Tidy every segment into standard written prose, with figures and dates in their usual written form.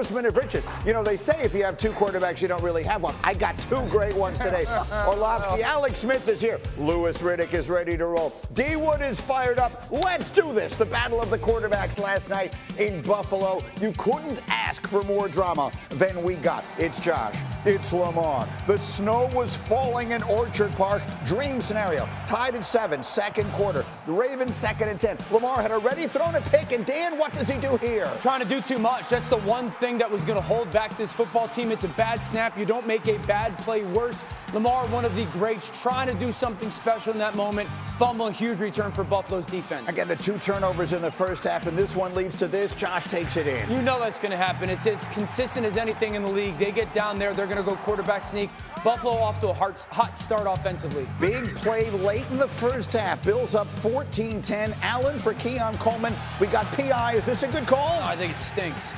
embarrassment of riches. You know, they say if you have two quarterbacks, you don't really have one. I got two great ones today. Orlovsky, Alex Smith is here. Louis Riddick is ready to roll. D. Wood is fired up. Let's do this. The battle of the quarterbacks last night in Buffalo. You couldn't ask for more drama than we got. It's Josh. It's Lamar. The snow was falling in Orchard Park. Dream scenario. Tied at 7, second quarter. The Ravens 2nd and 10. Lamar had already thrown a pick, and Dan, what does he do here? Trying to do too much. That's the one thing that was going to hold back this football team. It's a bad snap. You don't make a bad play worse. Lamar, one of the greats, trying to do something special in that moment. Fumble, a huge return for Buffalo's defense. Again, the 2 turnovers in the first half, and this one leads to this. Josh takes it in. You know that's going to happen. It's as consistent as anything in the league. They get down there, they're going to go quarterback sneak. Buffalo off to a hot start offensively. Big play late in the first half. Bills up 14-10. Allen for Keon Coleman. We got PI. Is this a good call? No, I think it stinks.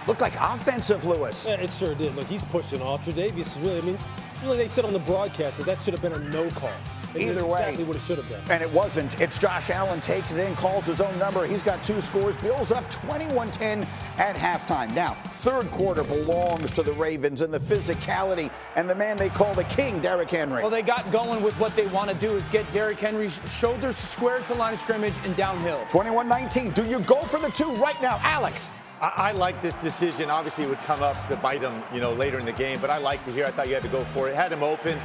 Looked like offensive, Lewis. Yeah, it sure did. Look, he's pushing off. Tre'Davious is really, they said on the broadcast that should have been a no call. Either way, exactly what it should have been. And it wasn't. It's Josh Allen takes it in, calls his own number. He's got 2 scores. Bills up 21-10 at halftime. Now, third quarter belongs to the Ravens and the physicality and the man they call the king, Derrick Henry. Well, they got going with what they want to do is get Derrick Henry's shoulders squared to line of scrimmage and downhill. 21-19. Do you go for the 2 right now, Alex? I like this decision. Obviously, it would come up to bite him, later in the game. But I liked it here. I thought you had to go for it. Had him open.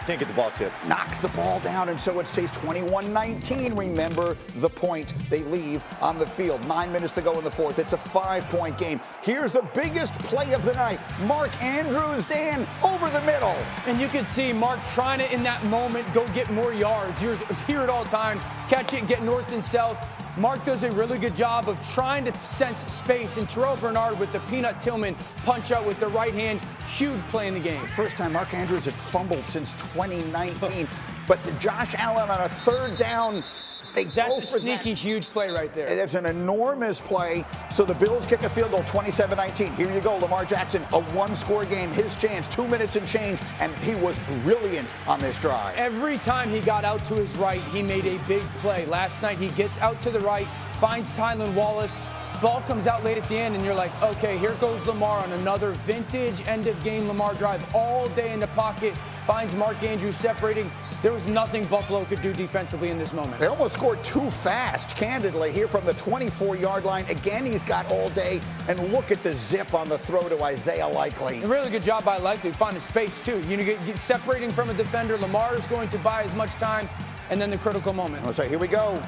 Can't get the ball tipped. Knocks the ball down, and so it stays 21-19. Remember the point. They leave on the field. 9 minutes to go in the fourth. It's a 5-point game. Here's the biggest play of the night. Mark Andrews, Dan, over the middle. And you can see Mark trying to, in that moment, go get more yards. You hear it all the time. Catch it, get north and south. Mark does a really good job of trying to sense space, and Terrell Bernard with the Peanut Tillman punch out with the right hand. Huge play in the game. First time Mark Andrews had fumbled since 2019. But the Josh Allen on a third down, they go That's for a sneaky, huge play right there. It's an enormous play. So the Bills kick a field goal, 27-19. Here you go, Lamar Jackson, a 1-score game, his chance, 2 minutes and change, and he was brilliant on this drive. Every time he got out to his right, he made a big play. Last night, he gets out to the right, finds Tylan Wallace. Ball comes out late at the end, and you're like, okay, here goes Lamar on another vintage end-of-game Lamar drive. All day in the pocket, finds Mark Andrews separating. There was nothing Buffalo could do defensively in this moment. They almost scored too fast, candidly, here from the 24-yard line. Again, he's got all day, and look at the zip on the throw to Isaiah Likely. A really good job by Likely finding space, too. You get separating from a defender. Lamar is going to buy as much time, and then the critical moment. So here we go.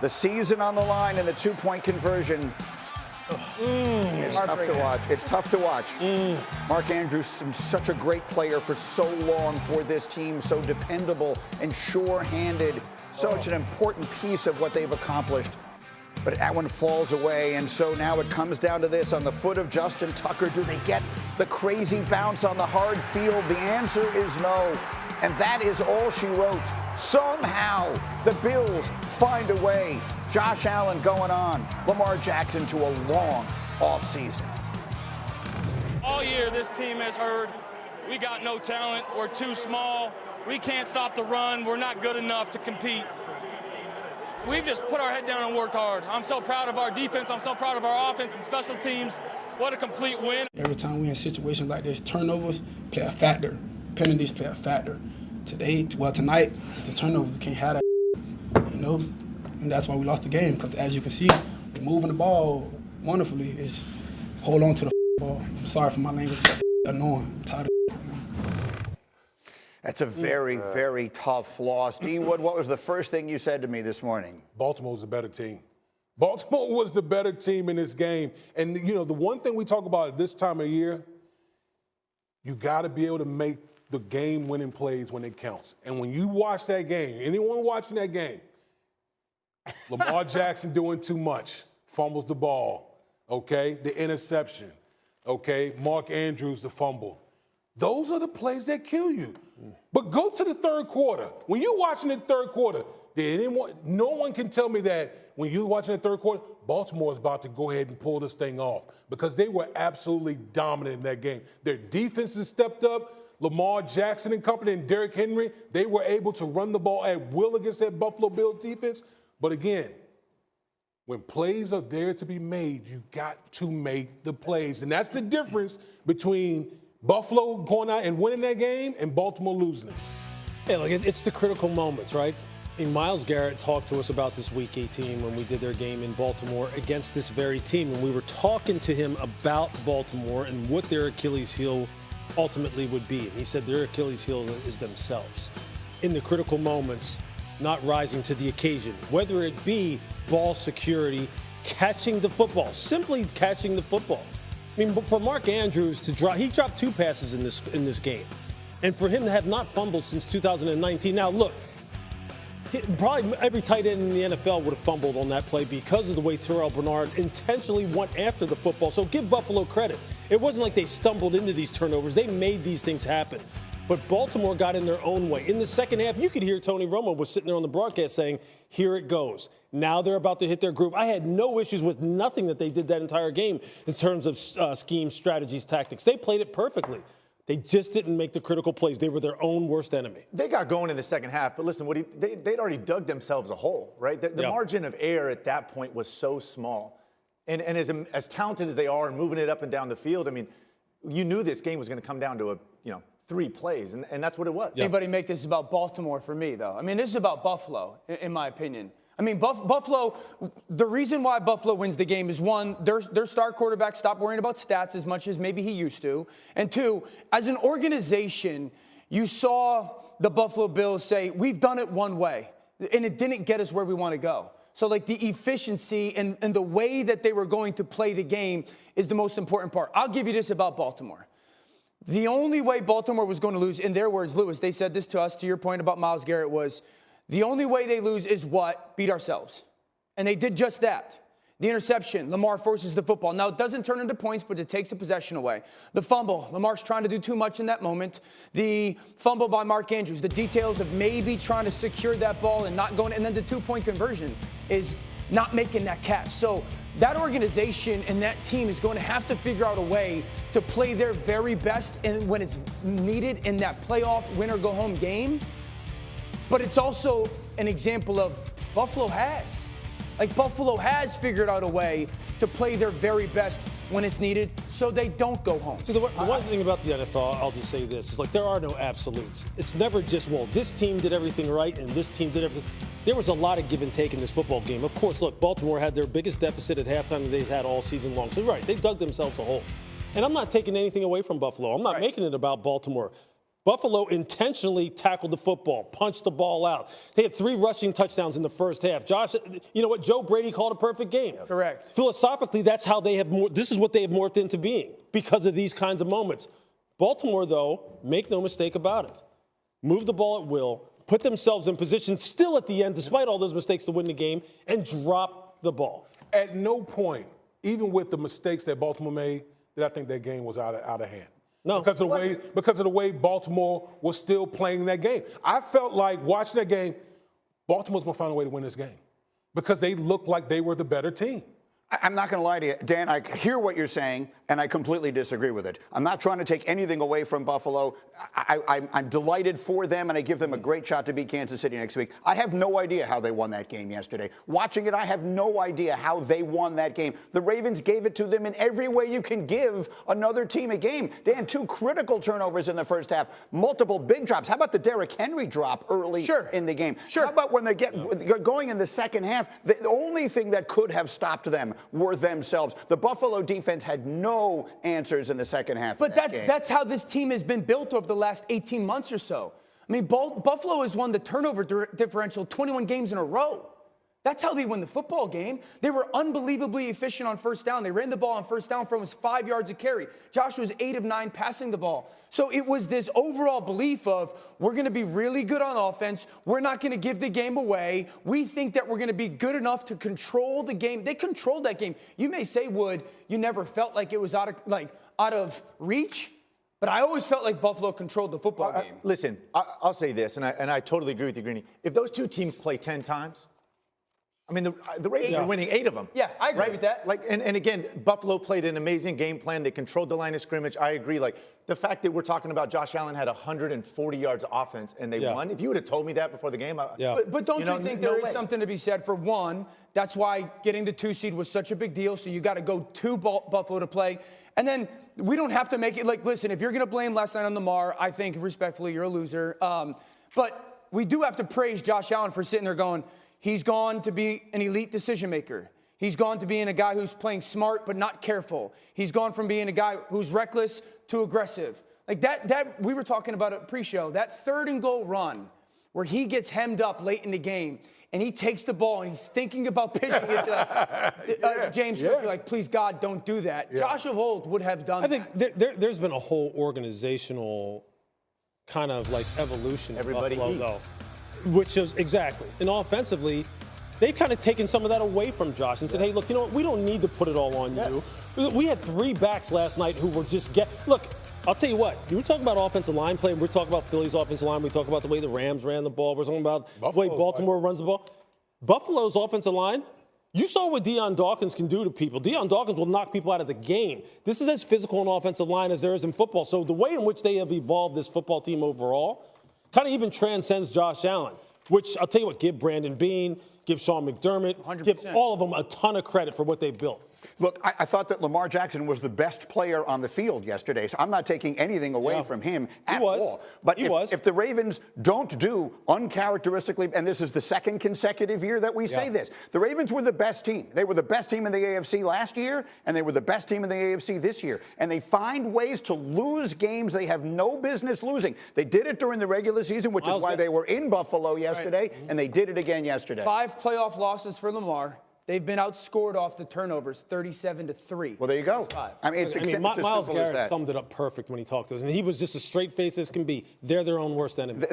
The season on the line and the 2-point conversion. It's tough to watch. It's tough to watch. Mark Andrews, such a great player for so long for this team, so dependable and sure-handed. Such an important piece of what they've accomplished. But that one falls away, and so now it comes down to this. On the foot of Justin Tucker, do they get the crazy bounce on the hard field? The answer is no. And that is all she wrote. Somehow, the Bills find a way. Josh Allen going on. Lamar Jackson to a long offseason. All year, this team has heard, we got no talent. We're too small. We can't stop the run. We're not good enough to compete. We've just put our head down and worked hard. I'm so proud of our defense. I'm so proud of our offense and special teams. What a complete win. Every time we're in situations like this, turnovers play a factor. Penalties play a factor. Tonight, the turnovers, we can't have that, and that's why we lost the game, because as you can see, we're moving the ball wonderfully. It's hold on to the ball. I'm sorry for my language, but annoying. I'm tired of That's a very, very tough loss. D. Wood, what was the first thing you said to me this morning? Baltimore was a better team. Baltimore was the better team in this game. And, the one thing we talk about at this time of year, you got to be able to make the game-winning plays when it counts. And when you watch that game, anyone watching that game, Lamar Jackson doing too much, fumbles the ball, okay? The interception, okay? Mark Andrews, the fumble. Those are the plays that kill you. But go to the third quarter. When you're watching the third quarter, no one can tell me that when you're watching the third quarter, Baltimore is about to go ahead and pull this thing off, because they were absolutely dominant in that game. Their defense has stepped up. Lamar Jackson and company and Derrick Henry, they were able to run the ball at will against that Buffalo Bills defense. But again, When plays are there to be made, you got to make the plays. And that's the difference between Buffalo going out and winning that game and Baltimore losing it. Yeah, look, it's the critical moments, right? I mean, Myles Garrett talked to us about this Week 18 when we did their game in Baltimore against this very team. And we were talking to him about Baltimore and what their Achilles heel ultimately would be. And he said their Achilles heel is themselves. In the critical moments, not rising to the occasion, whether it be ball security, catching the football, simply catching the football. I mean, for Mark Andrews to drop, he dropped 2 passes in this game. And for him to have not fumbled since 2019. Now, look, probably every tight end in the NFL would have fumbled on that play because of the way Terrell Bernard intentionally went after the football. So give Buffalo credit. It wasn't like they stumbled into these turnovers. They made these things happen. But Baltimore got in their own way. In the second half, you could hear Tony Romo was sitting there on the broadcast saying, here it goes. Now they're about to hit their groove. I had no issues with nothing that they did that entire game in terms of schemes, strategies, tactics. They played it perfectly. They just didn't make the critical plays. They were their own worst enemy. They got going in the second half, but listen, they'd already dug themselves a hole, right? The margin of error at that point was so small. And as talented as they are and moving it up and down the field, I mean, you knew this game was going to come down to 3 plays, and that's what it was. Anybody make this about Baltimore for me, though? I mean, this is about Buffalo, in my opinion. I mean, Buffalo, the reason why Buffalo wins the game is, one, their star quarterback stopped worrying about stats as much as maybe he used to. And 2, as an organization, you saw the Buffalo Bills say, we've done it one way, and it didn't get us where we want to go. So, like, the efficiency and the way that they were going to play the game is the most important part. I'll give you this about Baltimore. The only way Baltimore was going to lose, in their words, Lewis, they said this to us, to your point about Myles Garrett, was the only way they lose is what? Beat ourselves. And they did just that. The interception, Lamar forces the football. Now, it doesn't turn into points, but it takes a possession away. The fumble, Lamar's trying to do too much in that moment. The fumble by Mark Andrews, the details of maybe trying to secure that ball and not going, and then the 2-point conversion is not making that catch. So that organization and that team is going to have to figure out a way to play their very best and when it's needed in that playoff win-or-go-home game. But it's also an example of Buffalo has. Like, Buffalo has figured out a way to play their very best when it's needed so they don't go home. See, the one thing about the NFL, I'll just say this, is like there are no absolutes. It's never just, well, this team did everything right and this team did everything. There was a lot of give and take in this football game. Of course, look, Baltimore had their biggest deficit at halftime that they've had all season long. So, right, they dug themselves a hole. And I'm not taking anything away from Buffalo. I'm not making it about Baltimore. Buffalo intentionally tackled the football, punched the ball out. They had 3 rushing touchdowns in the first half. Josh, you know what? Joe Brady called a perfect game. Correct. Philosophically, that's how they have this is what they have morphed into being because of these kinds of moments. Baltimore, though, make no mistake about it. Move the ball at will, put themselves in position still at the end, despite all those mistakes, to win the game, and drop the ball. At no point, even with the mistakes that Baltimore made, did I think that game was out of hand. No. Because of the way Baltimore was still playing that game. I felt like watching that game, Baltimore's going to find a way to win this game because they looked like they were the better team. I'm not going to lie to you, Dan. I hear what you're saying, and I completely disagree with it. I'm not trying to take anything away from Buffalo. I'm delighted for them, and I give them a great shot to beat Kansas City next week. I have no idea how they won that game yesterday. Watching it, I have no idea how they won that game. The Ravens gave it to them in every way you can give another team a game. Dan, 2 critical turnovers in the first half, multiple big drops. How about the Derrick Henry drop early in the game? How about when they get going in the second half? The only thing that could have stopped them were themselves. The Buffalo defense had no answers in the second half. But that's how this team has been built over the last 18 months or so. I mean, Buffalo has won the turnover differential 21 games in a row. That's how they win the football game. They were unbelievably efficient on first down. They ran the ball on first down for almost 5 yards a carry. Josh was 8 of 9 passing the ball. So it was this overall belief of we're going to be really good on offense. We're not going to give the game away. We think that we're going to be good enough to control the game. They controlled that game. You may say, Wood, you never felt like it was out of reach. But I always felt like Buffalo controlled the football game. Listen, I'll say this, and I totally agree with you, Greeny. If those 2 teams play 10 times, I mean, the Ravens are winning 8 of them. Yeah, I agree with that. Like, and again, Buffalo played an amazing game plan. They controlled the line of scrimmage. I agree. Like, the fact that we're talking about Josh Allen had 140 yards of offense and they won. If you would have told me that before the game, But don't you think there is something to be said for one? That's why getting the 2 seed was such a big deal. So you got to go to Buffalo to play. And then we don't have to make it like, listen, if you're going to blame last night on Lamar, I think respectfully you're a loser. But we do have to praise Josh Allen for sitting there going, he's gone to be an elite decision maker. He's gone to being a guy who's playing smart but not careful. He's gone from being a guy who's reckless to aggressive. Like that we were talking about it pre-show. That 3rd and goal run where he gets hemmed up late in the game and he takes the ball and he's thinking about pitching it to James Cook. You're like, please, God, don't do that. Josh of old would have done that. I think there's been a whole organizational kind of like evolution. Everybody Buffalo, eats. though, which is exactly. And offensively, they've kind of taken some of that away from Josh and said, hey, look, you know what? We don't need to put it all on you. We had 3 backs last night who were just look, I'll tell you what. You were talking about offensive line play. We're talking about Philly's offensive line. We talk about the way the Rams ran the ball. We're talking about the way Baltimore runs the ball. Buffalo's offensive line, you saw what Deion Dawkins can do to people. Deion Dawkins will knock people out of the game. This is as physical an offensive line as there is in football. So the way in which they have evolved this football team overall kind of even transcends Josh Allen, which I'll tell you what, give Brandon Beane, give Sean McDermott, 100%. give all of them a ton of credit for what they've built. Look, I thought that Lamar Jackson was the best player on the field yesterday, so I'm not taking anything away from him at all. But if the Ravens don't do uncharacteristically, and this is the 2nd consecutive year that we say this, the Ravens were the best team. They were the best team in the AFC last year, and they were the best team in the AFC this year. And they find ways to lose games they have no business losing. They did it during the regular season, which is why they were in Buffalo yesterday, and they did it again yesterday. 5 playoff losses for Lamar. They've been outscored off the turnovers, 37-3. Well, there you go. I mean, Miles Garrett summed it up perfect when he talked to us, and he was just as straight-faced as can be. They're their own worst enemy.